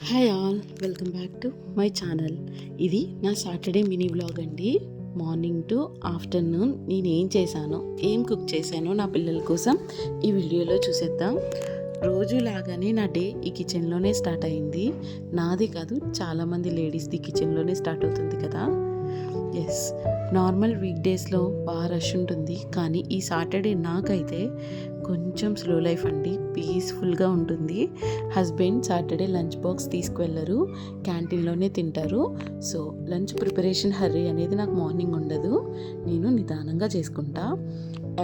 Hi all, welcome back to my channel. ఇది నా Saturday mini vlog అండి. Morning to afternoon నేను ఏం చేశానో, ఏం కుక్ చేశానో నా పిల్లల కోసం ఈ వీడియోలో చూసేద్దాం. రోజు లాగానే నా డే ఈ కిచెన్లోనే స్టార్ట్ అయింది. నాది కాదు, చాలామంది లేడీస్ది కిచెన్లోనే స్టార్ట్ అవుతుంది కదా. ఎస్, నార్మల్ వీక్ డేస్లో బాగా రష్ ఉంటుంది, కానీ ఈ సాటర్డే నాకైతే కొంచెం స్లో లైఫ్ అండి. పీస్ఫుల్గా ఉంటుంది. హస్బెండ్ సాటర్డే లంచ్ బాక్స్ తీసుకువెళ్ళరు, క్యాంటీన్లోనే తింటారు. సో లంచ్ ప్రిపరేషన్ హర్రీ అనేది నాకు మార్నింగ్ ఉండదు, నేను నిదానంగా చేసుకుంటా.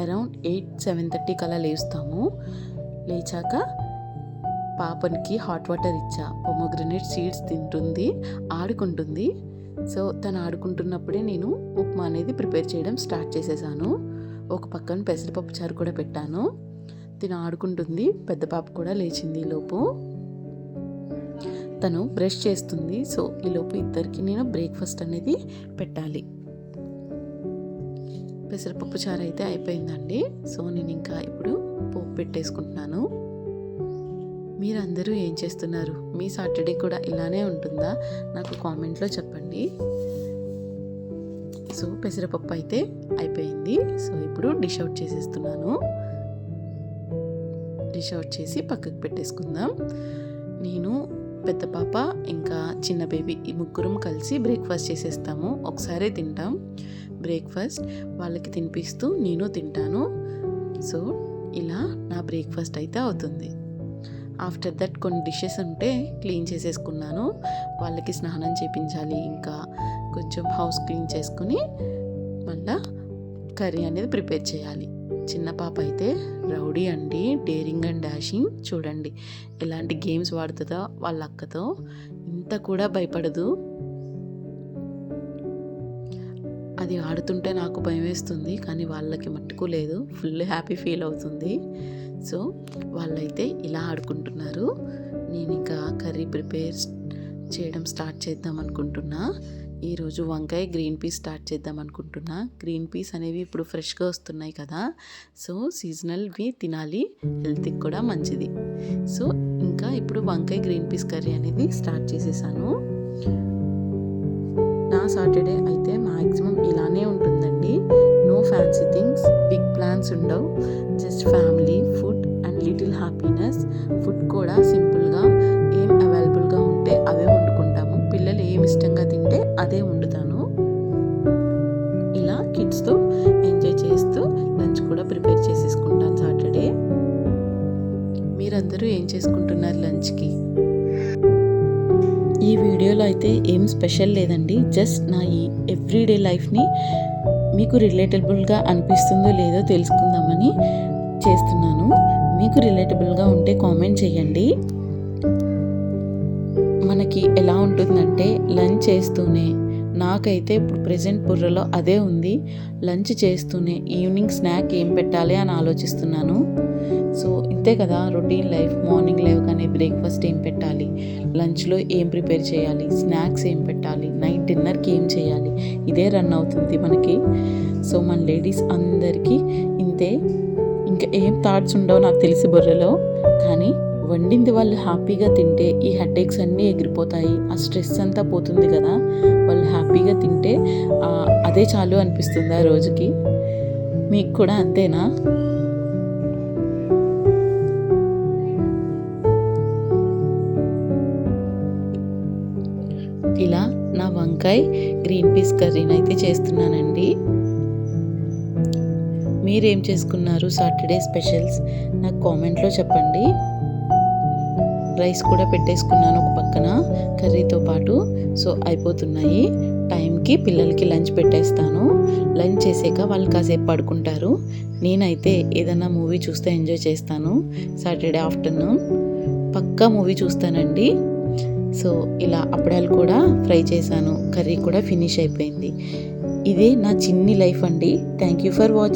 అరౌండ్ 7:30 కల్లా లేస్తాము. లేచాక పాపనికి హాట్ వాటర్ ఇచ్చా. పొమోగ్రనేట్ సీడ్స్ తింటుంది, ఆడుకుంటుంది. సో తను ఆడుకుంటున్నప్పుడే నేను ఉప్మా అనేది ప్రిపేర్ చేయడం స్టార్ట్ చేసేసాను. ఒక పక్కన పెసరపప్పు చారు కూడా పెట్టాను. తిను ఆడుకుంటుంది. పెద్ద పాప కూడా లేచింది ఈలోపు. తను బ్రష్ చేస్తుంది. సో ఈలోపు ఇద్దరికి నేను బ్రేక్ఫాస్ట్ అనేది పెట్టాలి. పెసరపప్పు చారు అయితే అయిపోయిందండి. సో నేను ఇంకా ఇప్పుడు పోపు పెట్టేసుకుంటున్నాను. మీరందరూ ఏం చేస్తున్నారు? మీ సాటర్డే కూడా ఇలానే ఉంటుందా? నాకు కామెంట్లో చెప్పండి. సో పెసరపప్పు అయితే అయిపోయింది. సో ఇప్పుడు డిష్ అవుట్ చేసేస్తున్నాను. డిష్ అవుట్ చేసి పక్కకు పెట్టేసుకుందాం. నేను, పెద్ద పాప, ఇంకా చిన్న బేబీ, ఈ ముగ్గురం కలిసి బ్రేక్ఫాస్ట్ చేసేస్తాము. ఒకసారి తింటాం బ్రేక్ఫాస్ట్. వాళ్ళకి తినిపిస్తూ నేను తింటాను. సో ఇలా నా బ్రేక్ఫాస్ట్ అయితే అవుతుంది. ఆఫ్టర్ దట్ కొన్ని డిషెస్ ఉంటే క్లీన్ చేసేసుకున్నాను. వాళ్ళకి స్నానం చేయించాలి, ఇంకా కొంచెం హౌస్ క్లీన్ చేసుకుని మళ్ళా కర్రీ అనేది ప్రిపేర్ చేయాలి. చిన్న పాప అయితే రౌడీ అండి, డేరింగ్ అండ్ డాషింగ్. చూడండి ఎలాంటి గేమ్స్ వాడుతుందో వాళ్ళ అక్కతో. ఇంత కూడా భయపడదు. అది ఆడుతుంటే నాకు భయం వేస్తుంది, కానీ వాళ్ళకి మట్టుకు లేదు, ఫుల్ హ్యాపీ ఫీల్ అవుతుంది. సో వాళ్ళైతే ఇలా ఆడుకుంటున్నారు. నేను ఇంకా కర్రీ ప్రిపేర్ చేయడం స్టార్ట్ చేద్దాం అనుకుంటున్నా. ఈరోజు వంకాయ గ్రీన్ పీస్ స్టార్ట్ చేద్దాం అనుకుంటున్నా. గ్రీన్ పీస్ అనేవి ఇప్పుడు ఫ్రెష్గా వస్తున్నాయి కదా. సో సీజనల్వి తినాలి, హెల్త్కి కూడా మంచిది. సో ఇంకా ఇప్పుడు వంకాయ గ్రీన్ పీస్ కర్రీ అనేది స్టార్ట్ చేసేసాను. నా సాటర్డే అయితే మ్యాక్సిమం ఇలానే ఉంటుందండి. No fancy things, big plans ఉండవు. Just family, food and little happiness. Food కూడా సింపుల్గా ఏం అవైలబుల్గా ఉంటే అవే వండుకుంటాము. పిల్లలు ఏమి ఇష్టంగా తింటే అదే వండుతాను. ఇలా కిడ్స్తో ఎంజాయ్ చేస్తూ లంచ్ కూడా ప్రిపేర్ చేసేసుకుంటాను సాటర్డే. మీరందరూ ఏం చేసుకుంటున్నారు లంచ్కి? ఈ వీడియోలో అయితే ఏం స్పెషల్ లేదండి. జస్ట్ నా ఈ ఎవ్రీడే లైఫ్ని మీకు రిలేటబుల్గా అనిపిస్తుందో లేదో తెలుసుకుందామని చేస్తున్నాను. మీకు రిలేటబుల్గా ఉంటే కామెంట్ చేయండి. మనకి ఎలా ఉంటుందంటే లంచ్ చేస్తూనే, నాకైతే ఇప్పుడు ప్రెజెంట్ బుర్రలో అదే ఉంది. లంచ్ చేస్తూనే ఈవినింగ్ స్నాక్ ఏం పెట్టాలి అని ఆలోచిస్తున్నాను. సో ఇంతే కదా రొటీన్ లైఫ్. మార్నింగ్ లేవగానే బ్రేక్ఫాస్ట్ ఏం పెట్టాలి, లంచ్లో ఏం ప్రిపేర్ చేయాలి, స్నాక్స్ ఏం పెట్టాలి, నైట్ డిన్నర్కి ఏం చేయాలి, ఇదే రన్ అవుతుంది మనకి. సో మన లేడీస్ అందరికీ ఇంతే. ఇంకా ఏం థాట్స్ ఉండవు నాకు తెలిసి బుర్రలో, కానీ వండింది వాళ్ళు హ్యాపీగా తింటే ఈ హెడేక్స్ అన్నీ ఎగిరిపోతాయి, ఆ స్ట్రెస్ అంతా పోతుంది కదా. వాళ్ళు హ్యాపీగా తింటే అదే చాలు అనిపిస్తుంది ఆ రోజుకి. మీకు కూడా అంతేనా? ఇలా నా వంకాయ గ్రీన్ పీస్ కర్రీని అయితే చేస్తున్నానండి. మీరేం చేసుకున్నారు సాటర్డే స్పెషల్స్? నాకు కామెంట్లో చెప్పండి. రైస్ కూడా పెట్టేసుకున్నాను ఒక పక్కన కర్రీతో పాటు. సో అయిపోతున్నాయి. టైంకి పిల్లలకి లంచ్ పెట్టేస్తాను. లంచ్ చేసాక వాళ్ళు కాసేపు పడుకుంటారు. నేనైతే ఏదైనా మూవీ చూస్తే ఎంజాయ్ చేస్తాను. సాటర్డే ఆఫ్టర్నూన్ పక్కా మూవీ చూస్తానండి. సో ఇలా అప్పడాలు కూడా ఫ్రై చేశాను. కర్రీ కూడా ఫినిష్ అయిపోయింది. ఇదే నా చిన్ని లైఫ్ అండి. Thank you for watching.